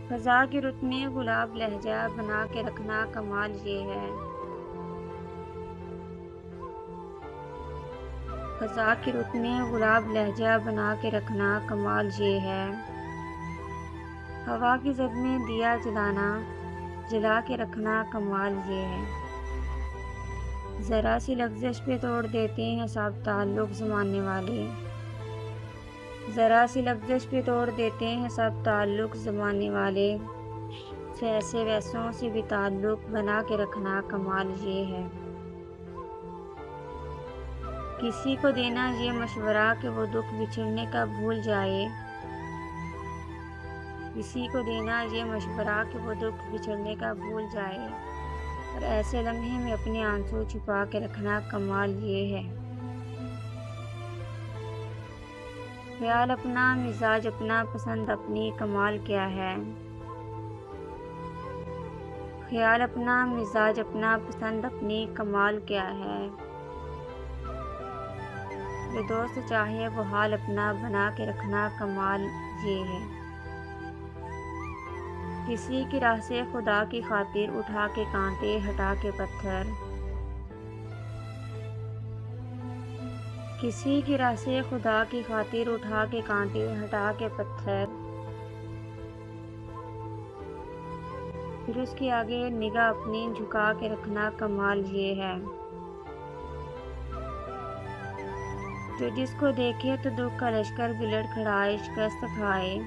خزاں کی رت میں گلاب لہجہ بنا کے رکھنا کمال یہ ہے۔ خزاں کی رت میں گلاب لہجہ بنا کے رکھنا کمال یہ ہے۔ ہوا کی زد میں دیا جلانا جلا کے رکھنا کمال یہ ہے۔ ذرا سی لغزش پہ توڑ دیتے ہیں سب تعلق زمانے والے۔ ذرا سی لغزش پہ توڑ دیتے ہیں سب تعلق زمانے والے۔ ایسے ویسوں سے بھی تعلق بنا کے رکھنا کمال یہ ہے۔ کسی کو دینا یہ مشورہ کہ وہ دکھ بچھڑنے کا بھول جائے۔ کسی کو دینا یہ مشورہ کہ وہ دکھ بچھڑنے کا بھول جائے، اور ایسے لمحے میں اپنے آنسو چھپا کے رکھنا کمال یہ ہے۔ خیال اپنا مزاج اپنا پسند اپنی کمال کیا ہے۔ خیال اپنا مزاج اپنا پسند اپنی کمال کیا ہے۔ جو دوست چاہے وہ حال اپنا بنا کے رکھنا کمال یہ ہے۔ کسی کی راہ سے خدا کی خاطر اٹھا کے کانٹے ہٹا کے پتھر۔ کسی کی راہ سے خدا کی خاطر اٹھا کے کانٹے ہٹا کے پتھر، پھر اس کے آگے نگاہ اپنی جھکا کے رکھنا کمال یہ ہے۔ جو جس کو دیکھے تو دکھ کا لشکر بھی لڑکھڑائے شکست کھائے۔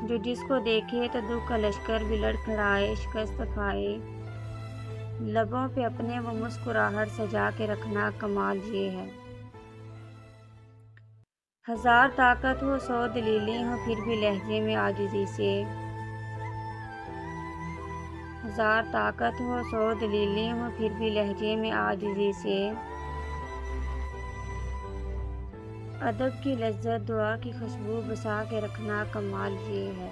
جو جس کو دیکھے تو دکھ کا لشکر بھی لڑکھڑائے شکست کھائے، لبوں پہ اپنے وہ مسکراہٹ سجا کے رکھنا کمال یہ ہے۔ ہزار طاقت ہو سو دلیلیں ہوں پھر بھی لہجے میں عاجزی سے۔ ہزار طاقت ہو سو دلیلیں ہوں پھر بھی لہجے میں عاجزی سے، ادب کی لذت دعا کی خوشبو بسا کے رکھنا کمال یہ ہے۔